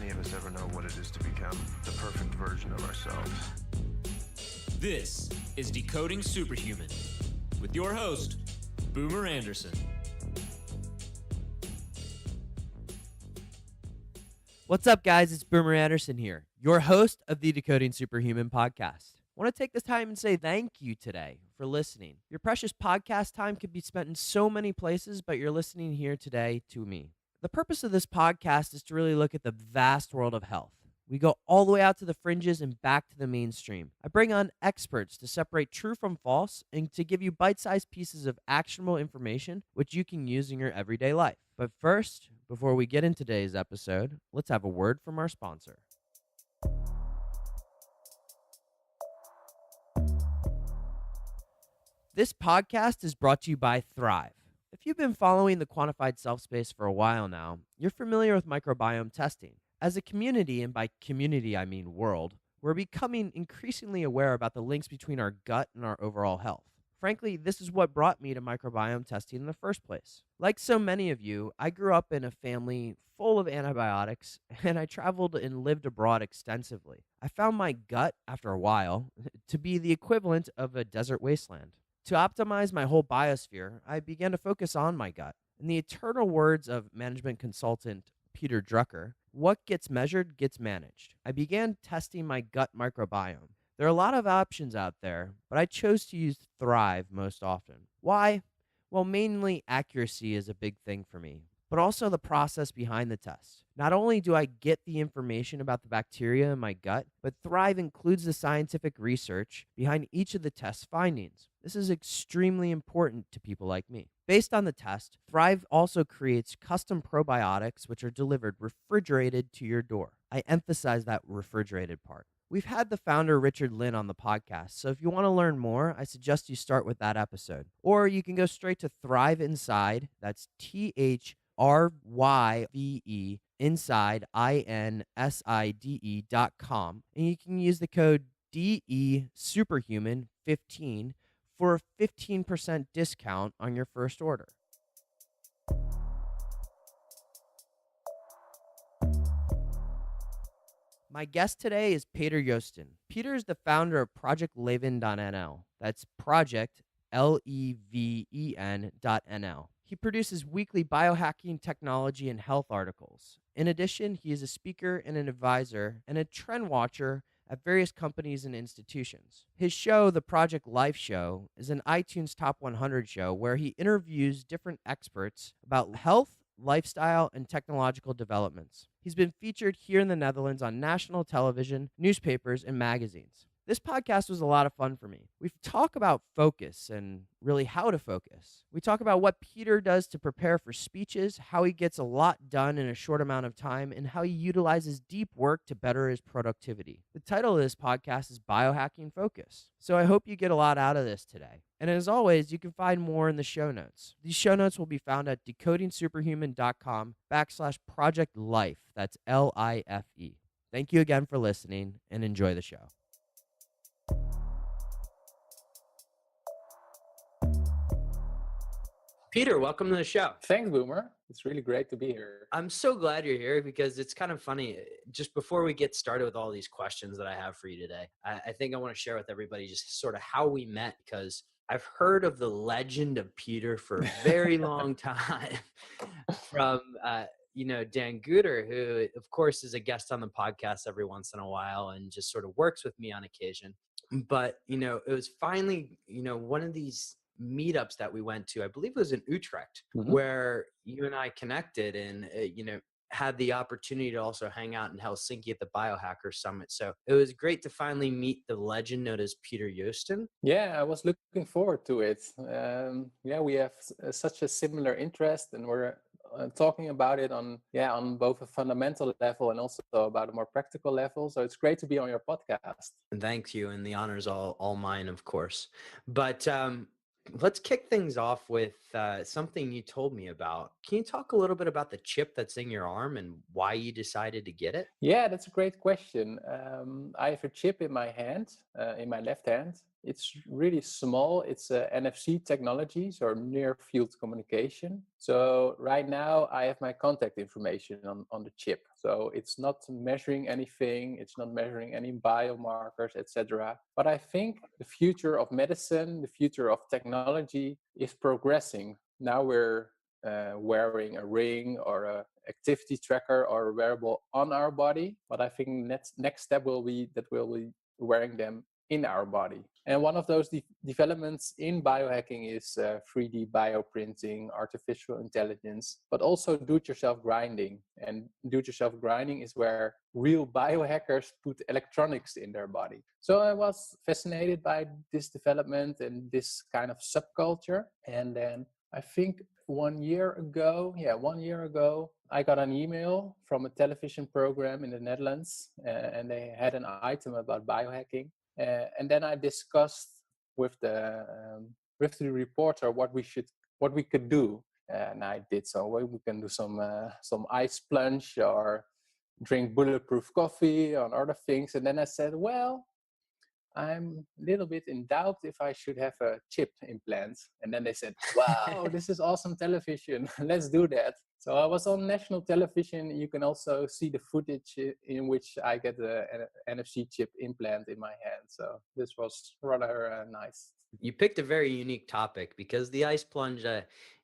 any of us ever know what it is to become the perfect version of ourselves. This is Decoding Superhuman with your host, Boomer Anderson. What's up, guys? It's Boomer Anderson here, your host of the Decoding Superhuman podcast. I want to take this time and say thank you today for listening. Your precious podcast time could be spent in so many places, but you're listening here today to me. The purpose of this podcast is to really look at the vast world of health. We go all the way out to the fringes and back to the mainstream. I bring on experts to separate true from false and to give you bite-sized pieces of actionable information which you can use in your everyday life. But first, before we get into today's episode, let's have a word from our sponsor. This podcast is brought to you by Thrive. If you've been following the quantified self space for a while now, you're familiar with microbiome testing. As a community, and by community I mean world, we're becoming increasingly aware about the links between our gut and our overall health. Frankly, this is what brought me to microbiome testing in the first place. Like so many of you, I grew up in a family full of antibiotics, and I traveled and lived abroad extensively. I found my gut, after a while, to be the equivalent of a desert wasteland. To optimize my whole biosphere, I began to focus on my gut. In the eternal words of management consultant Peter Drucker, what gets measured gets managed. I began testing my gut microbiome. There are a lot of options out there, but I chose to use Thrive most often. Why? Well, mainly accuracy is a big thing for me, but also the process behind the test. Not only do I get the information about the bacteria in my gut, but Thrive includes the scientific research behind each of the test findings. This is extremely important to people like me. Based on the test, Thrive also creates custom probiotics which are delivered refrigerated to your door. I emphasize that refrigerated part. We've had the founder, Richard Lynn, on the podcast, so if you want to learn more, I suggest you start with that episode. Or you can go straight to Thrive Inside, that's THRYVE, inside, INSIDE.com, and you can use the code DE Superhuman 15 for a 15% discount on your first order. My guest today is Peter Joosten. Peter is the founder of ProjectLeven.nl. That's ProjectLeven.nl. He produces weekly biohacking, technology, and health articles. In addition, he is a speaker and an advisor and a trend watcher at various companies and institutions. His show, The Project Life Show, is an iTunes Top 100 show where he interviews different experts about health, lifestyle, and technological developments. He's been featured here in the Netherlands on national television, newspapers, and magazines. This podcast was a lot of fun for me. We talk about focus and really how to focus. We talk about what Peter does to prepare for speeches, how he gets a lot done in a short amount of time, and how he utilizes deep work to better his productivity. The title of this podcast is Biohacking Focus. So I hope you get a lot out of this today. And as always, you can find more in the show notes. These show notes will be found at decodingsuperhuman.com/projectlife. That's LIFE. Thank you again for listening and enjoy the show. Peter, welcome to the show. Thanks, Boomer. It's really great to be here. I'm so glad you're here because it's kind of funny. Just before we get started with all these questions that I have for you today, I think I want to share with everybody just sort of how we met, because I've heard of the legend of Peter for a very long time from, Dan Guter, who, of course, is a guest on the podcast every once in a while and just sort of works with me on occasion. But, it was finally, one of these meetups that we went to, I believe it was in Utrecht, where you and I connected and, had the opportunity to also hang out in Helsinki at the Biohacker Summit. So it was great to finally meet the legend known as Peter Joosten. Yeah, I was looking forward to it. We have such a similar interest, and we're talking about it on both a fundamental level and also about a more practical level. So it's great to be on your podcast. And thank you. And the honor's all mine, of course. But let's kick things off with something you told me about. Can you talk a little bit about the chip that's in your arm and why you decided to get it? Yeah, that's a great question. I have a chip in my hand, in my left hand. It's really small. It's a NFC technology, so near field communication. So right now I have my contact information on the chip. So it's not measuring anything. It's not measuring any biomarkers, etc. But I think the future of medicine, the future of technology is progressing. Now we're wearing a ring or a activity tracker or a wearable on our body. But I think next step will be that we'll be wearing them in our body. And one of those developments in biohacking is 3D bioprinting, artificial intelligence, but also do-it-yourself grinding. And do-it-yourself grinding is where real biohackers put electronics in their body. So I was fascinated by this development and this kind of subculture. And then I think 1 year ago, I got an email from a television program in the Netherlands, and they had an item about biohacking. And then I discussed with the reporter what we could do. And I did so. Well, we can do some ice plunge or drink bulletproof coffee and other things. And then I said, well, I'm a little bit in doubt if I should have a chip implant. And then they said, wow, this is awesome television. Let's do that. So I was on national television. You can also see the footage in which I get an NFC chip implant in my hand. So this was rather nice. You picked a very unique topic because the ice plunge,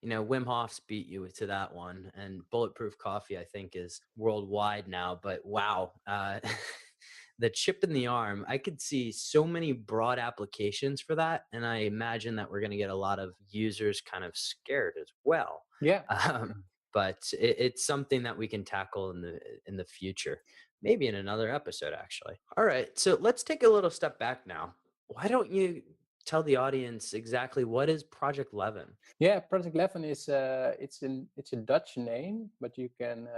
Wim Hof's beat you to that one, and bulletproof coffee, I think, is worldwide now. But wow, the chip in the arm, I could see so many broad applications for that, and I imagine that we're going to get a lot of users kind of scared as well. Yeah. But it's something that we can tackle in the future, maybe in another episode, actually. All right, so let's take a little step back now. Why don't you tell the audience exactly what is ProjectLeven? Yeah, ProjectLeven is it's a Dutch name, but you can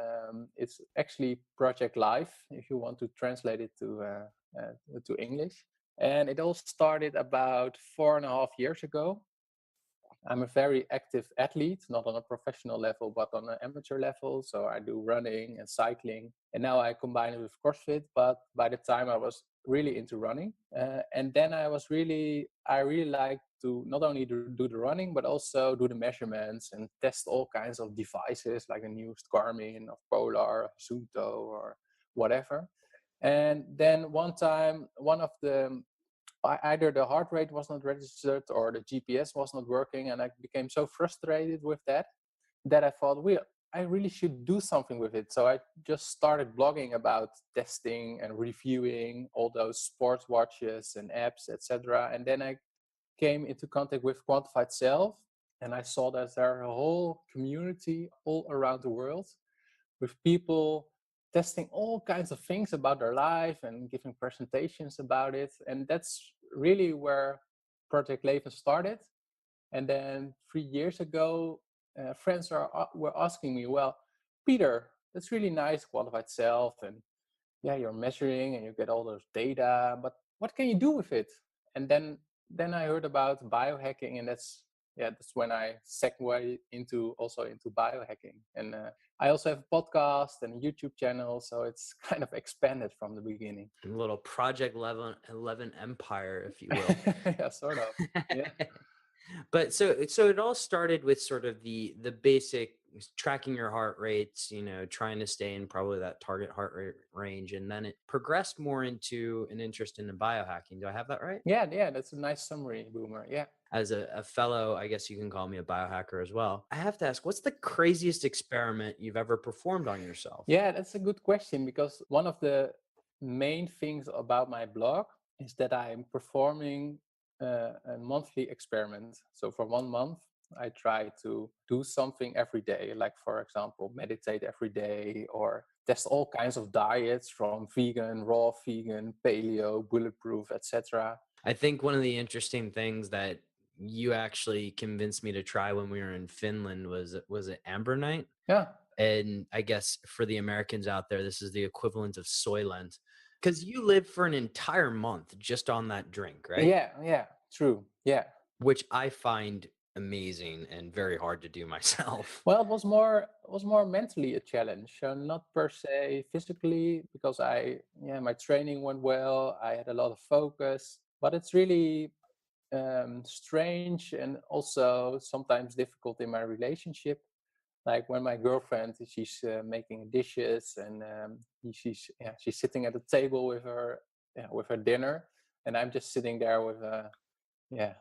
it's actually Project Live if you want to translate it to English. And it all started about 4.5 years ago. I'm a very active athlete, not on a professional level, but on an amateur level. So I do running and cycling. And now I combine it with CrossFit. But by the time I was really into running, and then I really like to not only do the running, but also do the measurements and test all kinds of devices like the newest Garmin or Polar, Suunto or whatever. And then one time, either the heart rate was not registered or the GPS was not working, and I became so frustrated with that I thought, well, I really should do something with it. So I just started blogging about testing and reviewing all those sports watches and apps, etc. And then I came into contact with Quantified Self, and I saw that there are a whole community all around the world with people testing all kinds of things about their life and giving presentations about it. And that's really where ProjectLeven started. And then 3 years ago, friends were asking me, well, Peter, that's really nice, Qualified Self, and yeah, you're measuring and you get all those data, but what can you do with it? And then I heard about biohacking, and that's when I segued into biohacking. And I also have a podcast and a YouTube channel, so it's kind of expanded from the beginning. A little ProjectLeven empire, if you will. Yeah, sort of. Yeah. But so it all started with sort of the basic tracking your heart rates, trying to stay in probably that target heart rate range, and then it progressed more into an interest in the biohacking. Do I have that right? Yeah, that's a nice summary, Boomer. Yeah. As a fellow, I guess you can call me a biohacker as well. I have to ask, what's the craziest experiment you've ever performed on yourself? Yeah, that's a good question, because one of the main things about my blog is that I'm performing a monthly experiment. So for 1 month, I try to do something every day, like, for example, meditate every day or test all kinds of diets from vegan, raw vegan, paleo, bulletproof, etc. I think one of the interesting things that you actually convinced me to try when we were in Finland was it amber night? Yeah. And I guess for the Americans out there, this is the equivalent of Soylent, because you live for an entire month just on that drink, right? Yeah, true. Yeah. Which I find amazing and very hard to do myself. Well, it was more mentally a challenge, so not per se physically, because my training went well. I had a lot of focus, but it's really strange and also sometimes difficult in my relationship. Like when my girlfriend, she's making dishes, and she's sitting at the table with her dinner, and I'm just sitting there with yeah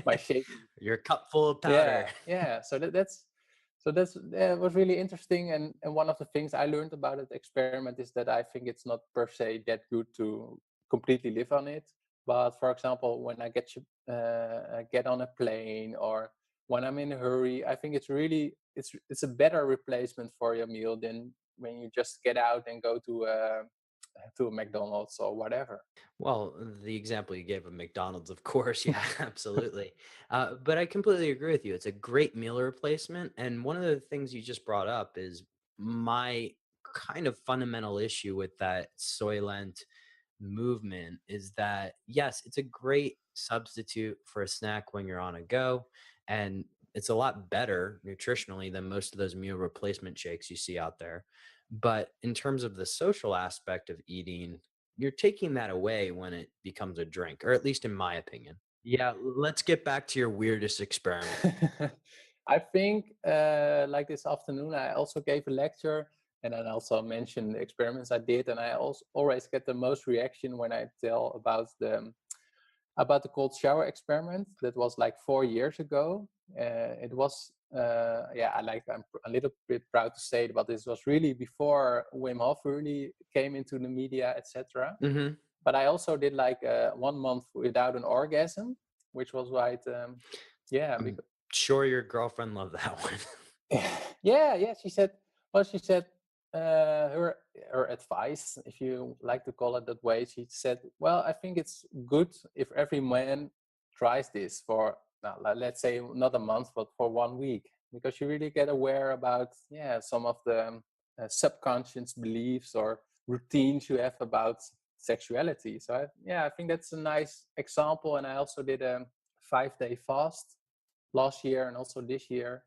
my shaking. Your cup full of powder. Yeah. So that was really interesting, and one of the things I learned about that experiment is that I think it's not per se that good to completely live on it. But for example, when I get on a plane, or when I'm in a hurry, I think it's a better replacement for your meal than when you just get out and go to a McDonald's or whatever. Well, the example you gave of McDonald's, of course, yeah, absolutely. But I completely agree with you. It's a great meal replacement. And one of the things you just brought up is my kind of fundamental issue with that Soylent movement is that, yes, it's a great substitute for a snack when you're on a go. And it's a lot better nutritionally than most of those meal replacement shakes you see out there. But in terms of the social aspect of eating, you're taking that away when it becomes a drink, or at least in my opinion. Yeah, let's get back to your weirdest experiment. I think like this afternoon, I also gave a lecture, and then also mentioned the experiments I did, and I also always get the most reaction when I tell about the cold shower experiment that was like 4 years ago. It was I'm a little bit proud to say it, but this was really before Wim Hof really came into the media, etc. Hmm. But I also did like 1 month without an orgasm, which was right. Yeah, I'm sure your girlfriend loved that one. yeah. She said her advice, if you like to call it that way. She said, well, I think it's good if every man tries this for let's say not a month, but for 1 week, because you really get aware about some of the subconscious beliefs or routines you have about sexuality. So I think that's a nice example. And I also did a 5-day fast last year and also this year.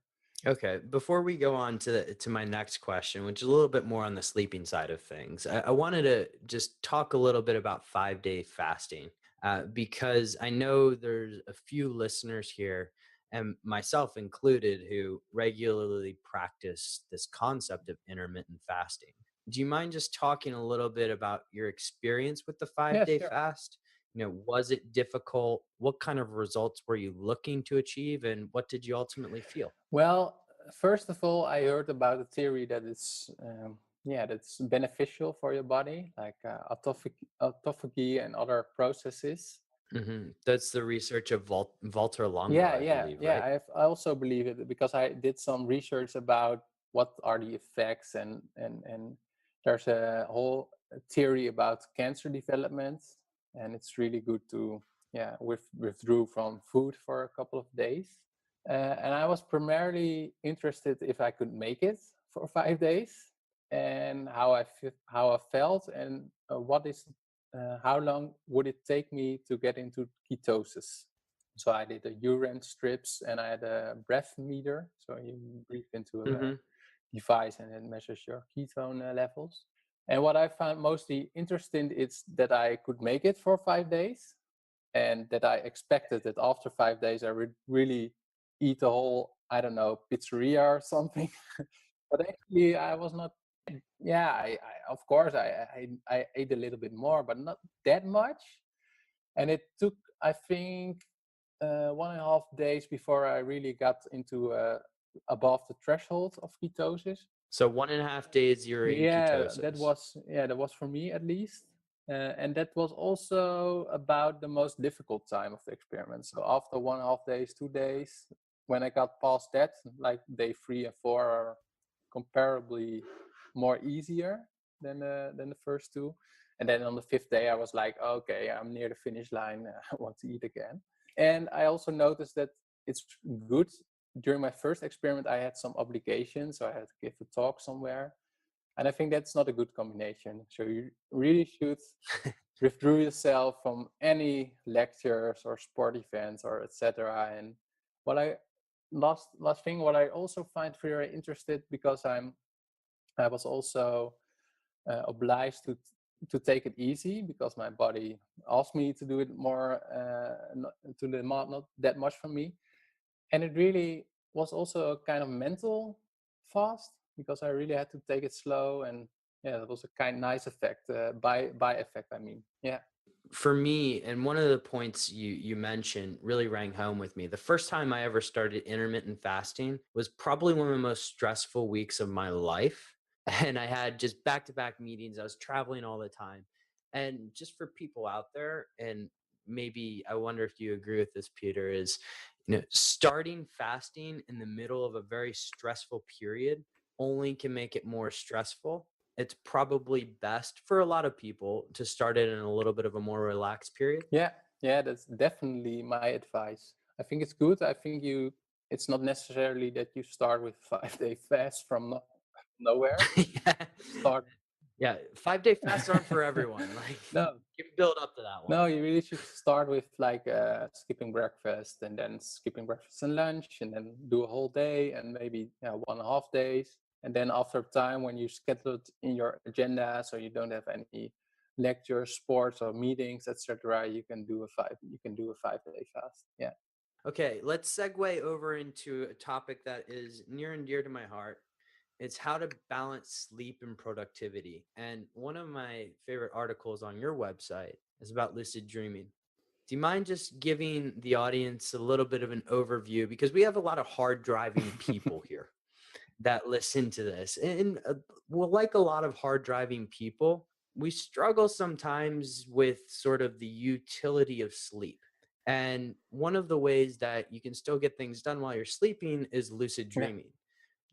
Okay, before we go on to my next question, which is a little bit more on the sleeping side of things, I wanted to just talk a little bit about 5-day fasting, because I know there's a few listeners here, and myself included, who regularly practice this concept of intermittent fasting. Do you mind just talking a little bit about your experience with the Yeah, 5-day sure. fast? Was it difficult? What kind of results were you looking to achieve, and what did you ultimately feel? Well, first of all, I heard about a theory that that's beneficial for your body, like autophagy and other processes. That's the research of Walter Longo, Yeah, I yeah, believe, yeah. right? I also believe it because I did some research about what are the effects, and there's a whole theory about cancer development, and it's really good to withdraw from food for a couple of days. And I was primarily interested if I could make it for 5 days, and how I felt, and how long would it take me to get into ketosis. So I did a urine strips, and I had a breath meter. So you breathe into a Hmm. device, and it measures your ketone levels. And what I found mostly interesting is that I could make it for 5 days, and that I expected that after 5 days I would really eat a whole, I don't know, pizzeria or something. But actually, I was not. Yeah, I of course I ate a little bit more, but not that much. And it took, I think, 1.5 days before I really got into above the threshold of ketosis. So 1.5 days you're in ketosis. That was for me at least. And that was also about the most difficult time of the experiment. So after 1.5 days, 2 days, when I got past that, like day 3 and 4 are comparably more easier than the first two. And then on the fifth day, I was like, okay, I'm near the finish line. I want to eat again. And I also noticed that it's good. During my first experiment, I had some obligations, so I had to give a talk somewhere, and I think that's not a good combination. So you really should withdraw yourself from any lectures or sport events or etc. What I last thing, what I also find very interested, because I was also obliged to take it easy, because my body asked me to do it more, not that much for me, and it really was also a kind of mental fast, because I really had to take it slow, and yeah, it was a kind nice effect, by effect. I mean, yeah, For me, and one of the points you mentioned really rang home with me. The first time I ever started intermittent fasting was probably one of the most stressful weeks of my life. And I had just back-to-back meetings. I was traveling all the time. And just for people out there, and maybe I wonder if you agree with this, Peter, is starting fasting in the middle of a very stressful period only can make it more stressful. It's probably best for a lot of people to start it in a little bit of a more relaxed period. yeah, yeah. That's definitely my advice. I think it's good. I think it's not necessarily that you start with 5 day fast from nowhere. Yeah. Start. Yeah, 5-day fasts aren't for everyone. Like, No, you build up to that one. no, you really should start with like skipping breakfast, and then skipping breakfast and lunch, and then do a whole day, and maybe 1.5 days. And then after time, when you schedule it in your agenda, so you don't have any lectures, sports, or meetings, etc., you can do a 5 day fast. Yeah. Okay, let's segue over into a topic that is near and dear to my heart. It's how to balance sleep and productivity. And one of my favorite articles on your website is about lucid dreaming. Do you mind just giving the audience a little bit of an overview? Because we have a lot of hard driving people here that listen to this. And well, like a lot of hard driving people, we struggle sometimes with sort of the utility of sleep. And one of the ways that you can still get things done while you're sleeping is lucid Yeah. dreaming.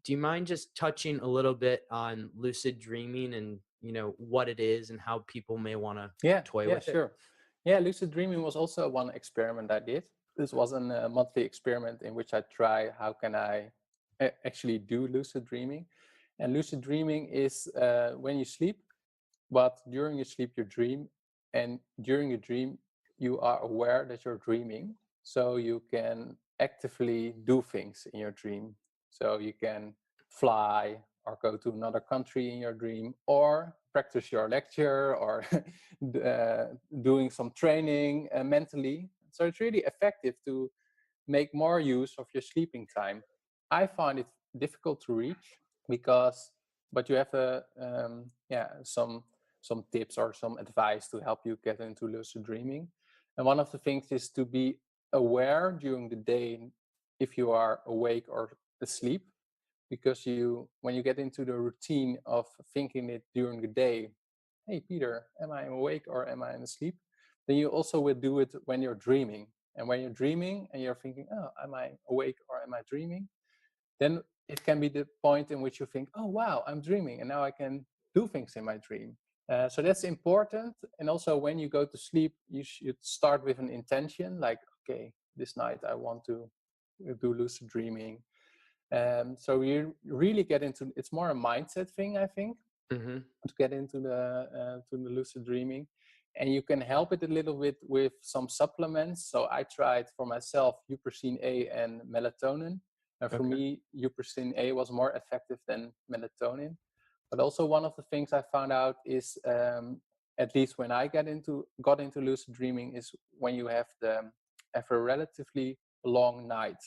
Do you mind just touching a little bit on lucid dreaming and, what it is and how people may want to Yeah, toy yeah, with it? sure. Yeah, lucid dreaming was also one experiment I did. This was a monthly experiment in which I try how can I actually do lucid dreaming. And lucid dreaming is when you sleep, but during your sleep you dream, and during your dream you are aware that you're dreaming, so you can actively do things in your dream. So you can fly or go to another country in your dream, or practice your lecture, or doing some training mentally. So it's really effective to make more use of your sleeping time. I find it difficult to reach, because, but you have some tips or some advice to help you get into lucid dreaming. And one of the things is to be aware during the day if you are awake or asleep, because when you get into the routine of thinking it during the day, hey Peter, am I awake or am I asleep? Then you also will do it when you're dreaming. And when you're dreaming and you're thinking, oh, am I awake or am I dreaming? Then it can be the point in which you think, oh wow, I'm dreaming, and now I can do things in my dream. So that's important. And also, when you go to sleep, you should start with an intention, like, okay, this night I want to do lucid dreaming. So you really get into, it's more a mindset thing, I think, Mm-hmm. to get into the lucid dreaming. And you can help it a little bit with some supplements. So I tried for myself Huperzine A and melatonin. And for Okay. me, Huperzine A was more effective than melatonin. But also one of the things I found out is, at least when I got into lucid dreaming, is when you have a relatively long night.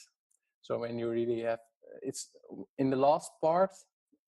So when you really have, it's in the last part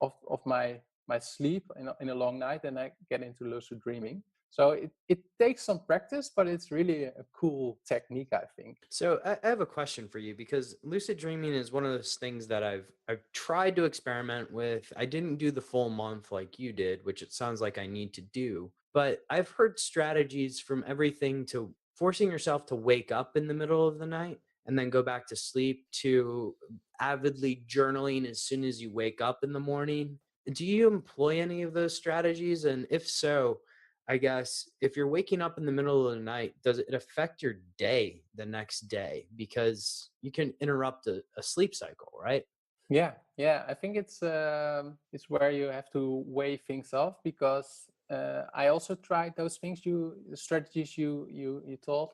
of my sleep in a long night, and I get into lucid dreaming. So it takes some practice, but it's really a cool technique, I think. So I have a question for you, because lucid dreaming is one of those things that I've tried to experiment with. I didn't do the full month like you did, which it sounds like I need to do. But I've heard strategies from everything to forcing yourself to wake up in the middle of the night and then go back to sleep, to avidly journaling as soon as you wake up in the morning. Do you employ any of those strategies? And if so, I guess if you're waking up in the middle of the night, does it affect your day the next day? Because you can interrupt a sleep cycle, right? Yeah, yeah. I think it's where you have to weigh things off, because I also tried those things, the strategies you told.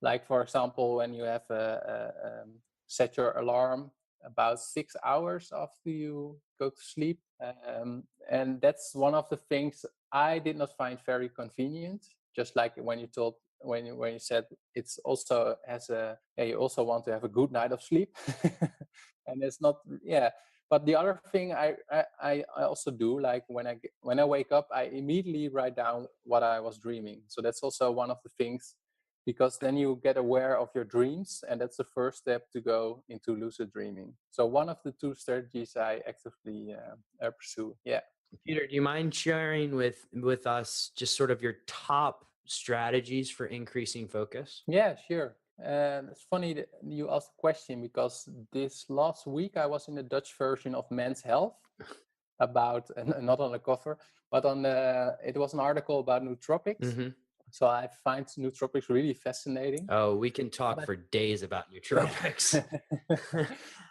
Like for example, when you have set your alarm about 6 hours after you go to sleep. And that's one of the things I did not find very convenient. Just like when you told when you said it's also has a you also want to have a good night of sleep, and it's not But the other thing I also do, like when I wake up, I immediately write down what I was dreaming. So that's also one of the things, because then you get aware of your dreams, and that's the first step to go into lucid dreaming. So one of the two strategies I actively pursue. Yeah. Peter, do you mind sharing with us just sort of your top strategies for increasing focus? Yeah, sure. And it's funny that you asked the question, because this last week I was in the Dutch version of Men's Health about, and not on the cover, but it was an article about nootropics. Hmm. So I find nootropics really fascinating. Oh, we can talk for days about nootropics.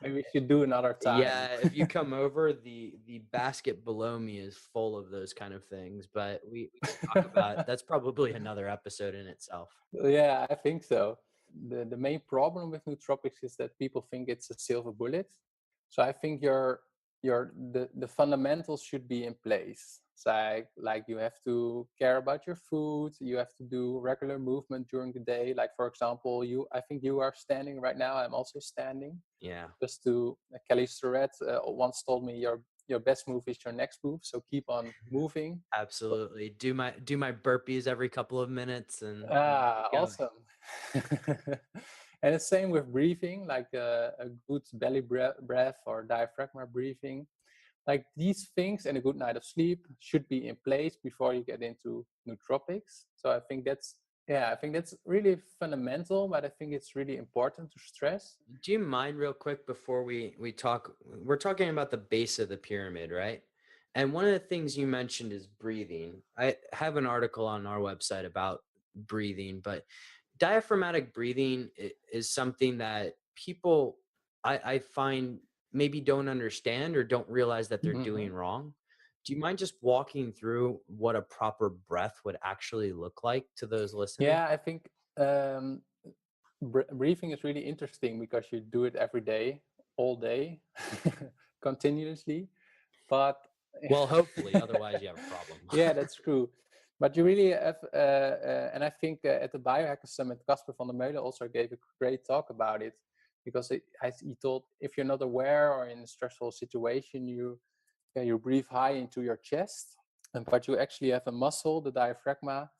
Maybe we should do another time. Yeah, if you come over, the basket below me is full of those kind of things, but we can talk about that's probably another episode in itself. Yeah, I think so. The main problem with nootropics is that people think it's a silver bullet. So I think the fundamentals should be in place. So like you have to care about your food, you have to do regular movement during the day. Like for example, I think you are standing right now. I'm also standing. Yeah, Just to Kelly Starrett once told me your best move is your next move. So keep on moving. absolutely. Do my burpees every couple of minutes and Ah, keep going. awesome. And the same with breathing, like a good belly breath or diaphragma breathing. Like these things and a good night of sleep should be in place before you get into nootropics. So I think that's really fundamental, but I think it's really important to stress. Do you mind real quick before we talk? We're talking about the base of the pyramid, right? And one of the things you mentioned is breathing. I have an article on our website about breathing, but diaphragmatic breathing is something that people I find maybe don't understand or don't realize that they're doing Mhm. wrong. Do you mind just walking through what a proper breath would actually look like to those listening? Yeah, I think um, breathing is really interesting because you do it every day, all day, continuously. But Well, hopefully, otherwise you have a problem. yeah, that's true. But you really have, and I think at the Biohacker Summit, Casper van der Meulen also gave a great talk about it, because he told if you're not aware or in a stressful situation, you breathe high into your chest, but you actually have a muscle, the diaphragma,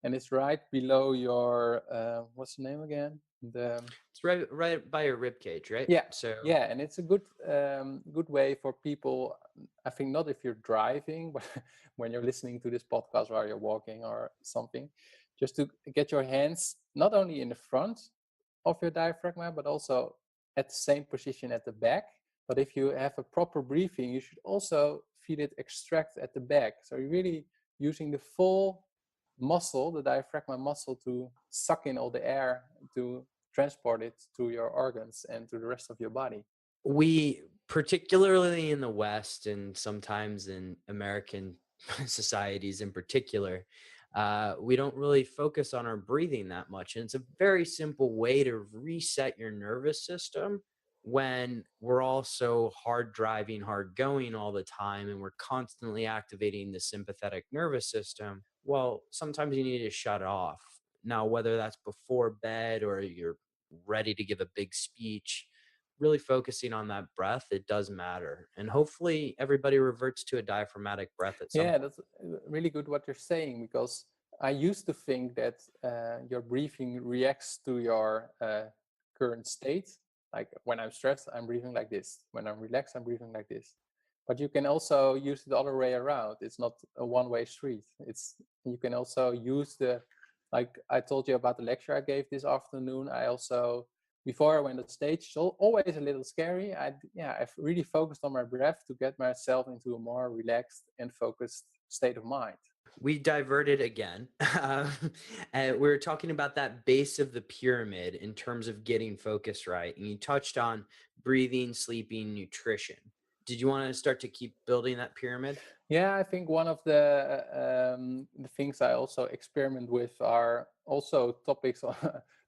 and it's right below your what's the name again? It's right by your rib cage, right? Yeah, So yeah, and it's a good way for people. I think not if you're driving, but when you're listening to this podcast while you're walking or something, just to get your hands not only in the front of your diaphragm, but also at the same position at the back. But if you have a proper breathing, you should also feel it extract at the back. So you're really using the full muscle, the diaphragma muscle, to suck in all the air to transport it to your organs and to the rest of your body. we, particularly in the West and sometimes in American societies in particular, we don't really focus on our breathing that much. And it's a very simple way to reset your nervous system when we're all so hard driving, hard going all the time, and we're constantly activating the sympathetic nervous system. Well, sometimes you need to shut it off. Now, whether that's before bed or you're ready to give a big speech, really focusing on that breath, it does matter. And hopefully everybody reverts to a diaphragmatic breath at some Yeah, point. that's really good what you're saying, because I used to think that your breathing reacts to your current state. Like when I'm stressed, I'm breathing like this. When I'm relaxed, I'm breathing like this. But you can also use it the other way around. It's not a one-way street. You can also use like I told you about the lecture I gave this afternoon. I also, before I went on stage, it's always a little scary. I've really focused on my breath to get myself into a more relaxed and focused state of mind. We diverted again. And we were talking about that base of the pyramid in terms of getting focus right. And you touched on breathing, sleeping, nutrition. Did you want to start to keep building that pyramid? Yeah, I think one of the things I also experiment with are also topics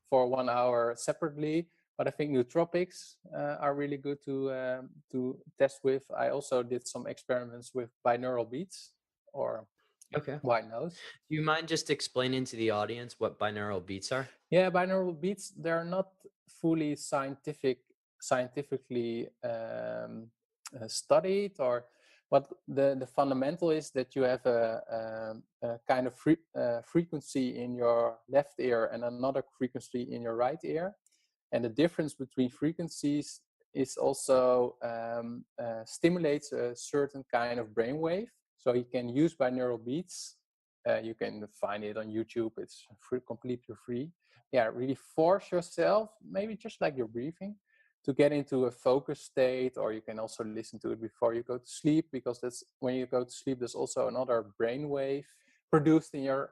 for 1 hour separately. But I think nootropics are really good to test with. I also did some experiments with binaural beats or Okay. white noise. Do you mind just explaining to the audience what binaural beats are? Yeah, binaural beats, they're not fully scientifically studied, or but the fundamental is that you have a kind of frequency in your left ear and another frequency in your right ear, and the difference between frequencies is also stimulates a certain kind of brainwave. So you can use binaural beats. You can find it on YouTube. It's completely free. Yeah, really force yourself, maybe just like your breathing, to get into a focus state. Or you can also listen to it before you go to sleep, because that's when you go to sleep, there's also another brainwave produced in your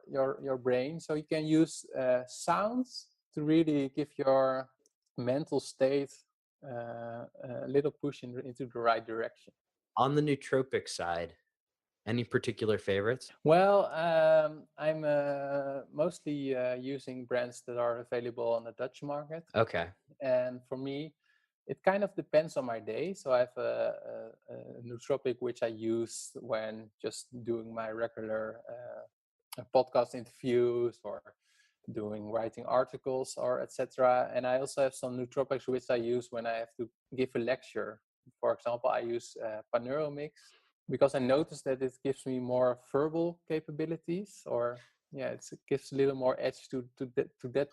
brain. So you can use sounds to really give your mental state a little push into the right direction. On the nootropic side, any particular favorites? Well, I'm mostly using brands that are available on the Dutch market. Okay. And for me, it kind of depends on my day. So I have a nootropic which I use when just doing my regular podcast interviews, or writing articles, or etc. And I also have some nootropics which I use when I have to give a lecture. For example, I use Paneuromix because I noticed that it gives me more verbal capabilities, or yeah, it gives a little more edge to that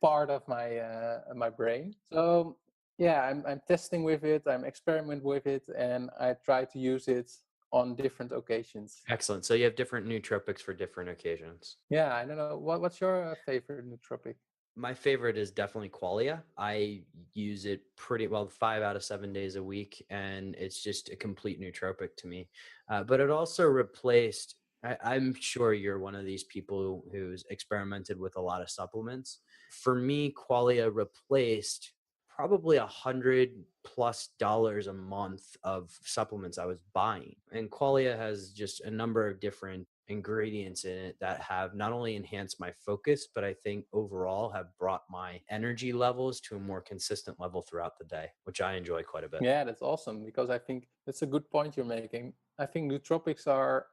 part of my brain. So yeah, I'm testing with it, I'm experimenting with it, and I try to use it on different occasions. Excellent. So you have different nootropics for different occasions. Yeah, I don't know. What's your favorite nootropic? My favorite is definitely Qualia. I use it pretty well 5 out of 7 days a week, and it's just a complete nootropic to me. But it also replaced, I'm sure you're one of these people who's experimented with a lot of supplements. For me, Qualia replaced probably $100+ a month of supplements I was buying. And Qualia has just a number of different ingredients in it that have not only enhanced my focus, but I think overall have brought my energy levels to a more consistent level throughout the day, which I enjoy quite a bit. Yeah, that's awesome, because I think that's a good point you're making. I think nootropics are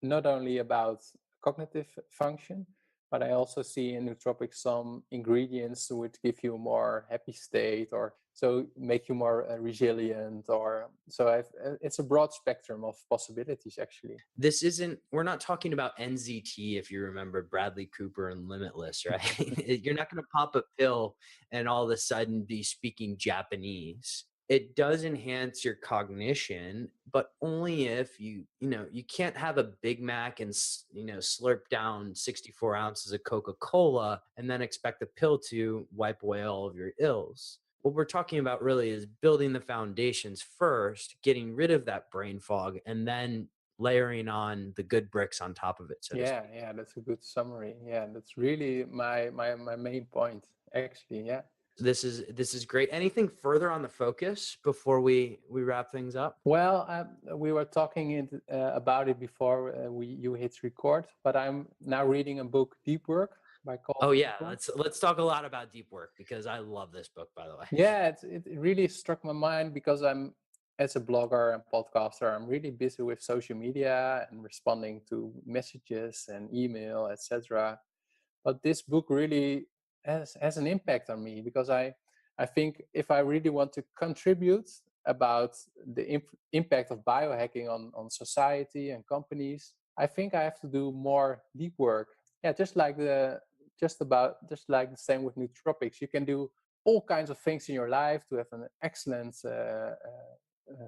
not only about cognitive function, but I also see in nootropics some ingredients which give you a more happy state, or so make you more resilient, or so it's a broad spectrum of possibilities actually. We're not talking about NZT, if you remember Bradley Cooper and Limitless, right? You're not going to pop a pill and all of a sudden be speaking Japanese. It does enhance your cognition, but only if you can't have a Big Mac and slurp down 64 ounces of Coca-Cola and then expect the pill to wipe away all of your ills. What we're talking about really is building the foundations first, getting rid of that brain fog, and then layering on the good bricks on top of it, so to speak. Yeah, that's a good summary. Yeah, that's really my main point actually. Yeah. This is great. Anything further on the focus before we wrap things up? Well, we were talking about it before you hit record, but I'm now reading a book, Deep Work, by Cole. Oh yeah, let's talk a lot about deep work, because I love this book, by the way. Yeah, it really struck my mind because I'm, as a blogger and podcaster, I'm really busy with social media and responding to messages and email, etc. But this book really has an impact on me, because I think if I really want to contribute about the impact of biohacking on society and companies, I think I have to do more deep work. Yeah, just like the same with nootropics. You can do all kinds of things in your life to have an excellent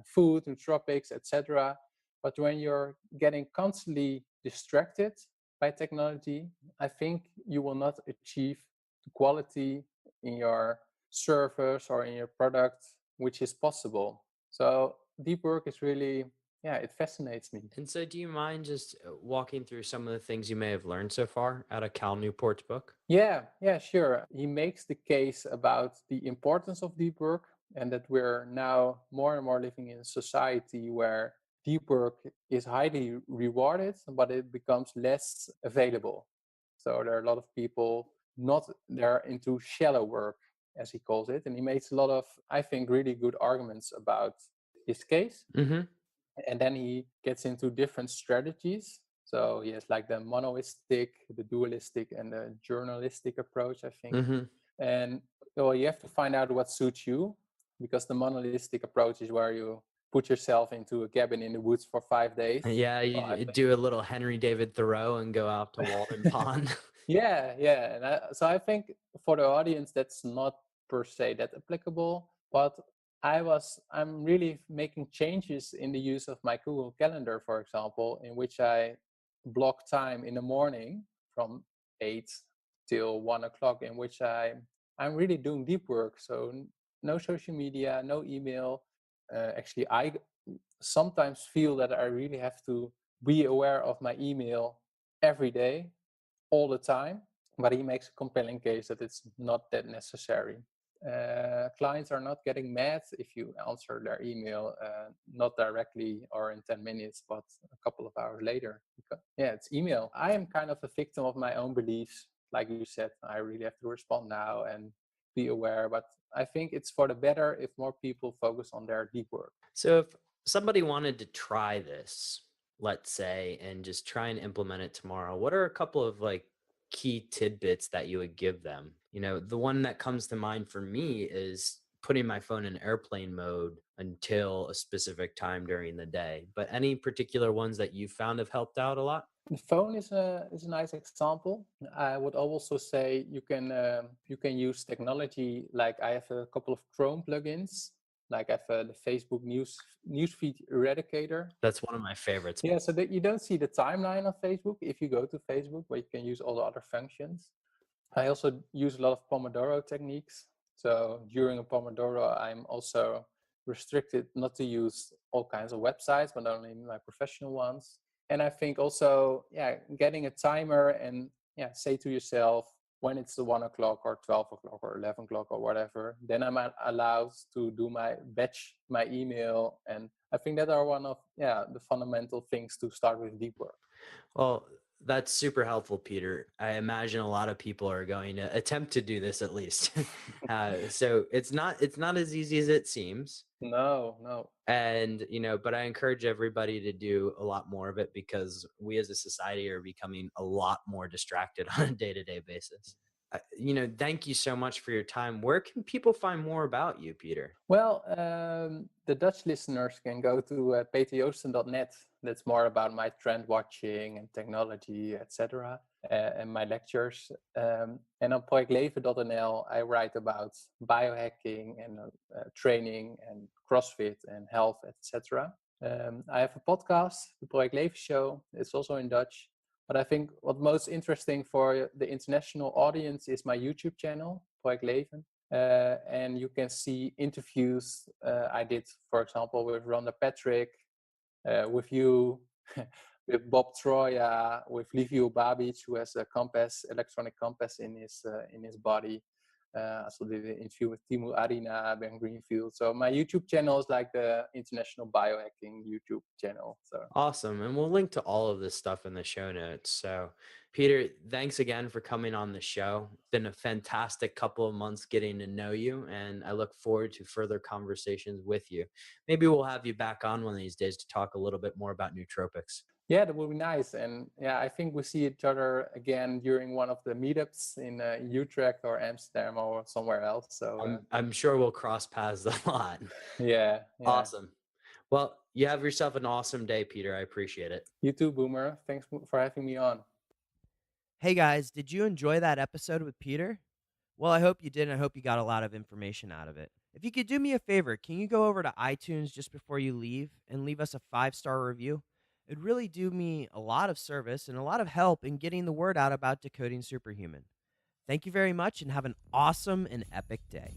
food, nootropics, etc. But when you're getting constantly distracted by technology, I think you will not achieve the quality in your service or in your product, which is possible. So deep work is really, yeah, it fascinates me. And so do you mind just walking through some of the things you may have learned so far out of Cal Newport's book? Yeah, sure. He makes the case about the importance of deep work, and that we're now more and more living in a society where deep work is highly rewarded, but it becomes less available. So there are a lot of people they're into shallow work. as he calls it. And he makes a lot of, I think, really good arguments about his case. Mm-hmm. And then he gets into different strategies. So he has like the monoistic, the dualistic, and the journalistic approach, I think. Mm-hmm. And well, you have to find out what suits you, because the monolithic approach is where you put yourself into a cabin in the woods for 5 days. Yeah, Well, I you think, do a little Henry David Thoreau and go out to Walden Pond. yeah. And so I think for the audience, that's not per se that applicable. But I'm really making changes in the use of my Google Calendar, for example, in which I block time in the morning from 8 till 1 o'clock, in which I'm really doing deep work. So no social media, no email. Actually, I sometimes feel that I really have to be aware of my email every day, all the time. But he makes a compelling case that it's not that necessary. Clients are not getting mad if you answer their email not directly or in 10 minutes, but a couple of hours later. Because, yeah, it's email. I am kind of a victim of my own beliefs. Like you said, I really have to respond now and be aware. But I think it's for the better if more people focus on their deep work. So if somebody wanted to try this, let's say, and just try and implement it tomorrow, what are a couple of like key tidbits that you would give them? You know, the one that comes to mind for me is putting my phone in airplane mode until a specific time during the day. But any particular ones that you found have helped out a lot? The phone is a nice example. I would also say you can use technology. Like I have a couple of Chrome plugins. Like I have the Facebook newsfeed eradicator. That's one of my favorites. Yeah, so that you don't see the timeline of Facebook if you go to Facebook, but you can use all the other functions. I also use a lot of Pomodoro techniques. So during a Pomodoro, I'm also restricted not to use all kinds of websites, but only my professional ones. And I think also, yeah, getting a timer and say to yourself when it's the 1 o'clock or 12 o'clock or 11 o'clock or whatever, then I'm allowed to do batch my email. And I think that are one of the fundamental things to start with deep work. Well, that's super helpful, Peter. I imagine a lot of people are going to attempt to do this at least. So it's not as easy as it seems. No. And, but I encourage everybody to do a lot more of it because we as a society are becoming a lot more distracted on a day-to-day basis. Thank you so much for your time. Where can people find more about you, Peter? Well, the Dutch listeners can go to ProjectLeven.nl. That's more about my trend watching and technology, etc., and my lectures. And on ProjectLeven.nl, I write about biohacking and training and CrossFit and health, etc. I have a podcast, the Project Leven Show. It's also in Dutch. But I think what's most interesting for the international audience is my YouTube channel, Project Leven. And you can see interviews I did, for example, with Rhonda Patrick, with you, with Bob Troya, with Livio Babic, who has a electronic compass in his body. I also did an interview with Timur Arina, Ben Greenfield. So my YouTube channel is like the international biohacking YouTube channel. So awesome. And we'll link to all of this stuff in the show notes. So Peter, thanks again for coming on the show. It's been a fantastic couple of months getting to know you, and I look forward to further conversations with you. Maybe we'll have you back on one of these days to talk a little bit more about nootropics. Yeah, that would be nice. And I think we see each other again during one of the meetups in Utrecht or Amsterdam or somewhere else. So I'm sure we'll cross paths a lot. Yeah. Awesome. Well, you have yourself an awesome day, Peter. I appreciate it. You too, Boomer. Thanks for having me on. Hey guys, did you enjoy that episode with Peter? Well, I hope you did, and I hope you got a lot of information out of it. If you could do me a favor, can you go over to iTunes just before you leave and leave us a 5-star review? It'd really do me a lot of service and a lot of help in getting the word out about Decoding Superhuman. Thank you very much and have an awesome and epic day.